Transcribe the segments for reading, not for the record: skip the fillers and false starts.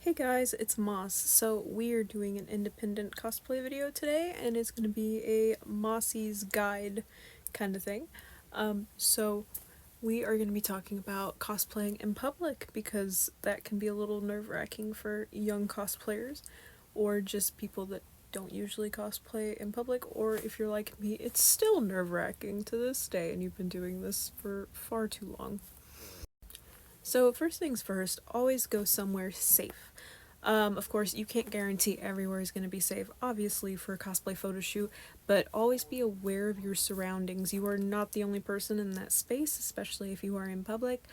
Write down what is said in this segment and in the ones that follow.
Hey guys, it's Moss. So we are doing an independent cosplay video today, and it's going to be a Mossy's guide kind of thing. So we are going to be talking about cosplaying in public because that can be a little nerve-wracking for young cosplayers or just people that don't usually cosplay in public, or if you're like me, it's still nerve-wracking to this day and you've been doing this for far too long. So first things first, always go somewhere safe. Of course, you can't guarantee everywhere is going to be safe, obviously, for a cosplay photo shoot, but always be aware of your surroundings. You are not the only person in that space, especially if you are in public,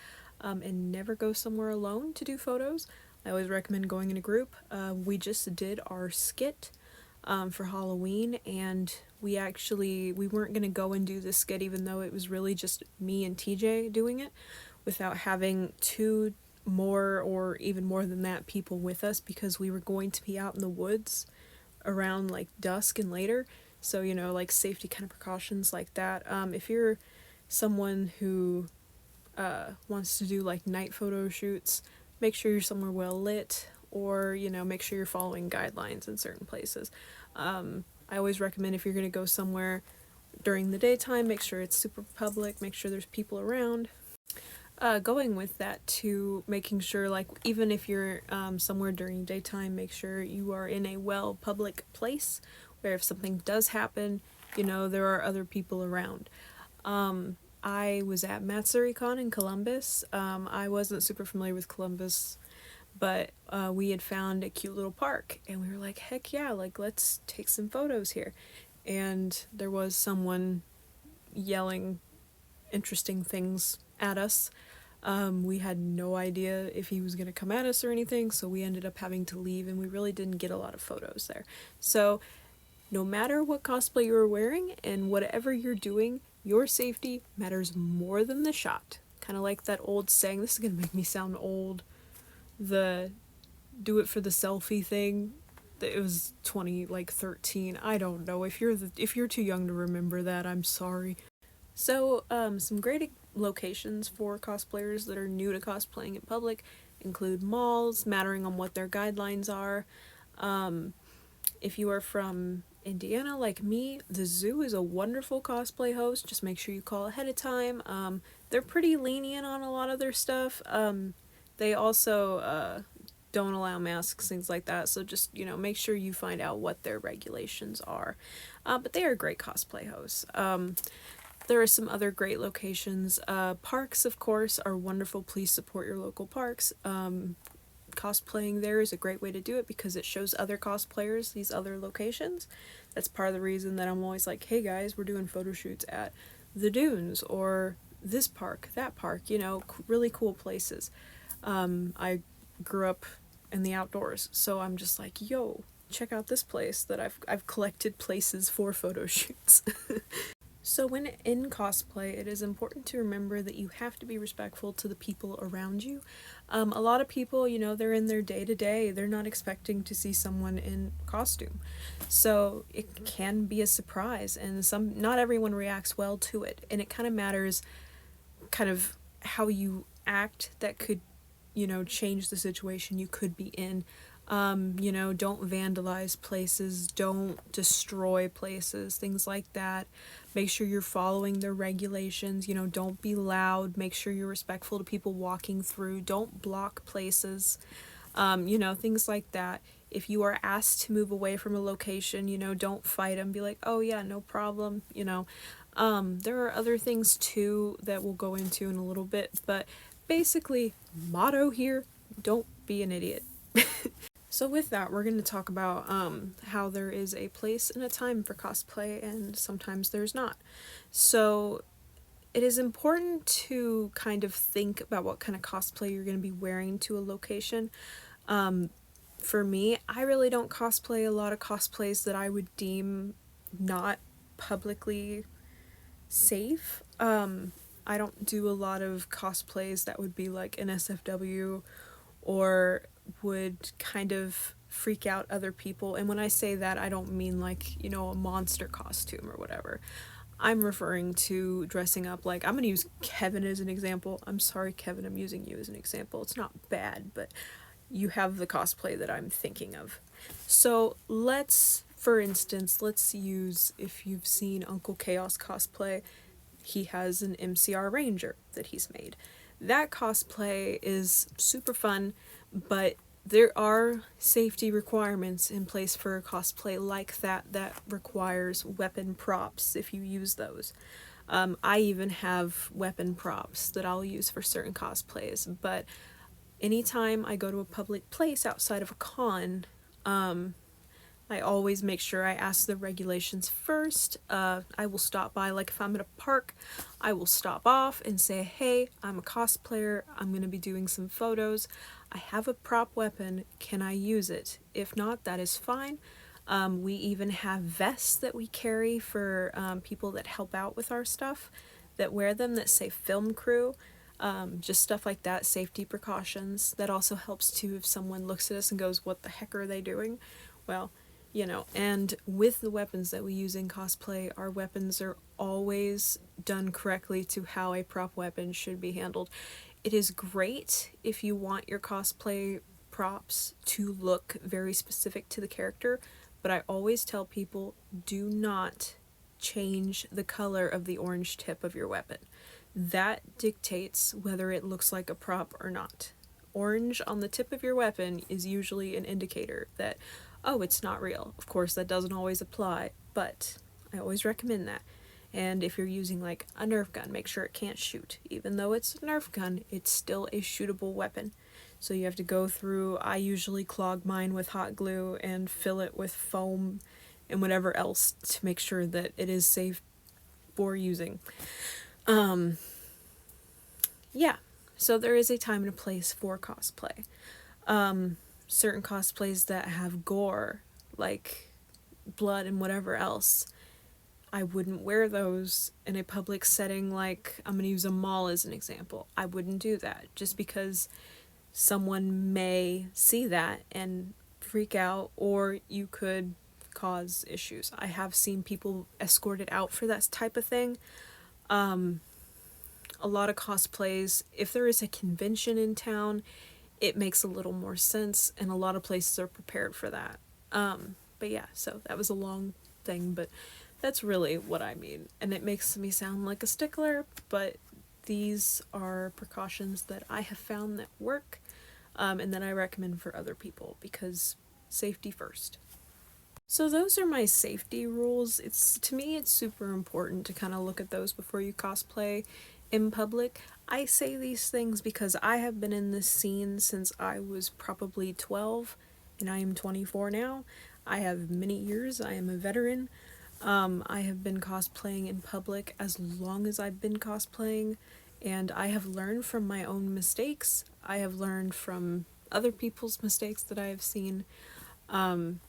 and never go somewhere alone to do photos. I always recommend going in a group. We just did our skit for Halloween, and we weren't going to go and do the skit even though it was really just me and TJ doing it without having two more or even more than that people with us because we were going to be out in the woods around like dusk and later, so like safety kind of precautions like that. If you're someone who wants to do like night photo shoots, make sure you're somewhere well lit, or make sure you're following guidelines in certain places. I always recommend if you're going to go somewhere during the daytime, make sure it's super public, make sure there's people around. Going with that to making sure, like, even if you're somewhere during daytime, make sure you are in a well public place where if something does happen, there are other people around. I was at MatsuriCon in Columbus. I wasn't super familiar with Columbus, but we had found a cute little park and we were like, heck yeah, like let's take some photos here. And there was someone yelling interesting things at us. We had no idea if he was going to come at us or anything, so we ended up having to leave, and we really didn't get a lot of photos there. So no matter what cosplay you're wearing and whatever you're doing, your safety matters more than the shot. Kind of like that old saying, this is going to make me sound old, the do it for the selfie thing. It was 13. I don't know. If you're too young to remember that, I'm sorry. So, some great locations for cosplayers that are new to cosplaying in public include malls, mattering on what their guidelines are. If you are from Indiana like me, the zoo is a wonderful cosplay host. Just make sure you call ahead of time. They're pretty lenient on a lot of their stuff. They also don't allow masks, things like that. So just, make sure you find out what their regulations are. But they are great cosplay hosts. There are some other great locations. Parks, of course, are wonderful. Please support your local parks. Cosplaying there is a great way to do it because it shows other cosplayers these other locations. That's part of the reason that I'm always like, hey guys, we're doing photo shoots at the dunes or this park, that park, really cool places. I grew up in the outdoors, so I'm just like, yo, check out this place that I've collected places for photo shoots. So when in cosplay, it is important to remember that you have to be respectful to the people around you. A lot of people, they're in their day-to-day. They're not expecting to see someone in costume. So it can be a surprise, and not everyone reacts well to it. And it kind of matters kind of how you act that could, change the situation you could be in. Don't vandalize places, don't destroy places, things like that. Make sure you're following their regulations, don't be loud, make sure you're respectful to people walking through, don't block places, things like that. If you are asked to move away from a location, don't fight them, be like, oh yeah, no problem. There are other things too that we'll go into in a little bit, but basically, motto here, don't be an idiot. So with that, we're going to talk about how there is a place and a time for cosplay, and sometimes there's not. So it is important to kind of think about what kind of cosplay you're going to be wearing to a location. For me, I really don't cosplay a lot of cosplays that I would deem not publicly safe. I don't do a lot of cosplays that would be like an SFW or would kind of freak out other people. And when I say that, I don't mean like, a monster costume or whatever. I'm referring to dressing up like, I'm going to use Kevin as an example. I'm sorry, Kevin, I'm using you as an example. It's not bad, but you have the cosplay that I'm thinking of. So for instance, let's use, if you've seen Uncle Chaos cosplay, he has an MCR Ranger that he's made. That cosplay is super fun, but there are safety requirements in place for a cosplay like that requires weapon props if you use those. I even have weapon props that I'll use for certain cosplays, but anytime I go to a public place outside of a con, I always make sure I ask the regulations first. I will stop by, like if I'm at a park, I will stop off and say, hey, I'm a cosplayer, I'm going to be doing some photos, I have a prop weapon, can I use it? If not, that is fine. We even have vests that we carry for people that help out with our stuff, that wear them, that say film crew. Just stuff like that, safety precautions. That also helps too if someone looks at us and goes, what the heck are they doing? Well, and with the weapons that we use in cosplay, our weapons are always done correctly to how a prop weapon should be handled. It is great if you want your cosplay props to look very specific to the character, but I always tell people, do not change the color of the orange tip of your weapon. That dictates whether it looks like a prop or not. Orange on the tip of your weapon is usually an indicator that, oh, it's not real. Of course, that doesn't always apply, but I always recommend that. And if you're using like a Nerf gun, make sure it can't shoot. Even though it's a Nerf gun, it's still a shootable weapon. So you have to go through, I usually clog mine with hot glue and fill it with foam and whatever else to make sure that it is safe for using. Yeah, so there is a time and a place for cosplay. Certain cosplays that have gore, like blood and whatever else, I wouldn't wear those in a public setting. Like, I'm going to use a mall as an example. I wouldn't do that just because someone may see that and freak out, or you could cause issues. I have seen people escorted out for that type of thing. A lot of cosplays, if there is a convention in town, it makes a little more sense, and a lot of places are prepared for that. But yeah, so that was a long thing, but that's really what I mean. And it makes me sound like a stickler, but these are precautions that I have found that work, and that I recommend for other people, because safety first. So those are my safety rules. To me, it's super important to kind of look at those before you cosplay in public. I say these things because I have been in this scene since I was probably 12, and I am 24 now. I have many years. I am a veteran. I have been cosplaying in public as long as I've been cosplaying, and I have learned from my own mistakes. I have learned from other people's mistakes that I have seen. And,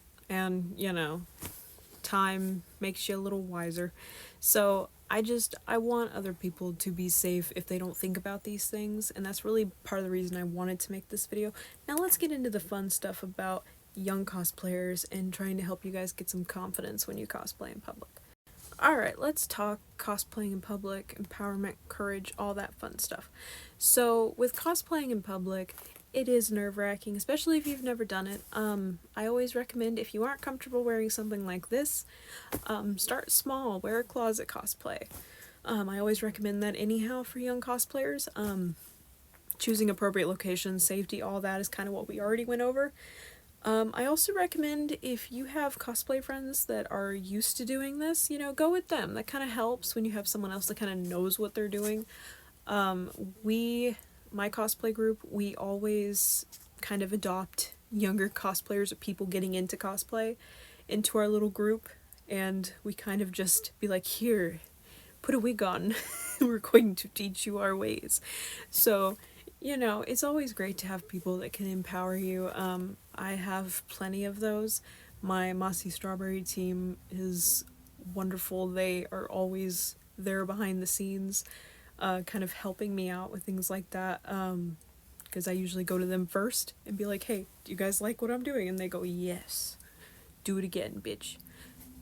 time makes you a little wiser. So I want other people to be safe if they don't think about these things, and that's really part of the reason I wanted to make this video. Now let's get into the fun stuff about young cosplayers and trying to help you guys get some confidence when you cosplay in public. Alright, let's talk cosplaying in public, empowerment, courage, all that fun stuff. So with cosplaying in public, it is nerve-wracking, especially if you've never done it. I always recommend, if you aren't comfortable wearing something like this, start small, wear a closet cosplay. I always recommend that anyhow for young cosplayers. Choosing appropriate locations, safety, all that is kind of what we already went over. I also recommend, if you have cosplay friends that are used to doing this, go with them. That kind of helps when you have someone else that kind of knows what they're doing. My cosplay group, we always kind of adopt younger cosplayers or people getting into cosplay into our little group, and we kind of just be like, here, put a wig on, we're going to teach you our ways. So, it's always great to have people that can empower you. I have plenty of those. My Mossy Strawberry team is wonderful. They are always there behind the scenes, kind of helping me out with things like that, because I usually go to them first and be like, hey, do you guys like what I'm doing? And they go, yes, do it again, bitch.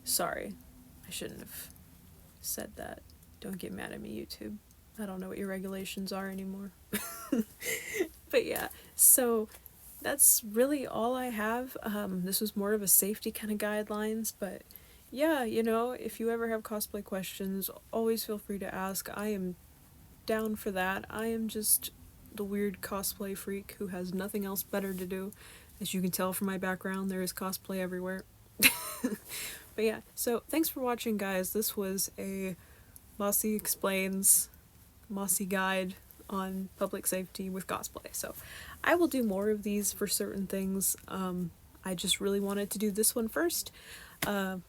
Sorry, I shouldn't have said that. Don't get mad at me, YouTube. I don't know what your regulations are anymore. But yeah, so that's really all I have. This was more of a safety kind of guidelines, but yeah, if you ever have cosplay questions, always feel free to ask. I am down for that. I am just the weird cosplay freak who has nothing else better to do. As you can tell from my background, there is cosplay everywhere. But yeah, so thanks for watching, guys. This was a Mossy Explains, Mossy Guide on public safety with cosplay. So I will do more of these for certain things. I just really wanted to do this one first.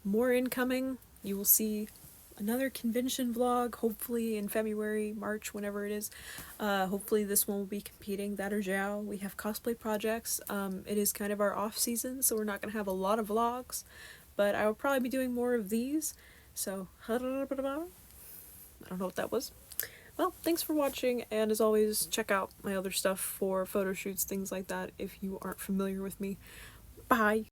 More incoming. You will see another convention vlog, hopefully in February, March, whenever it is. Hopefully this one will be competing, that or Zhao. We have cosplay projects. It is kind of our off season, so we're not going to have a lot of vlogs, but I will probably be doing more of these. So, I don't know what that was. Well, thanks for watching, and as always, check out my other stuff for photo shoots, things like that, if you aren't familiar with me. Bye!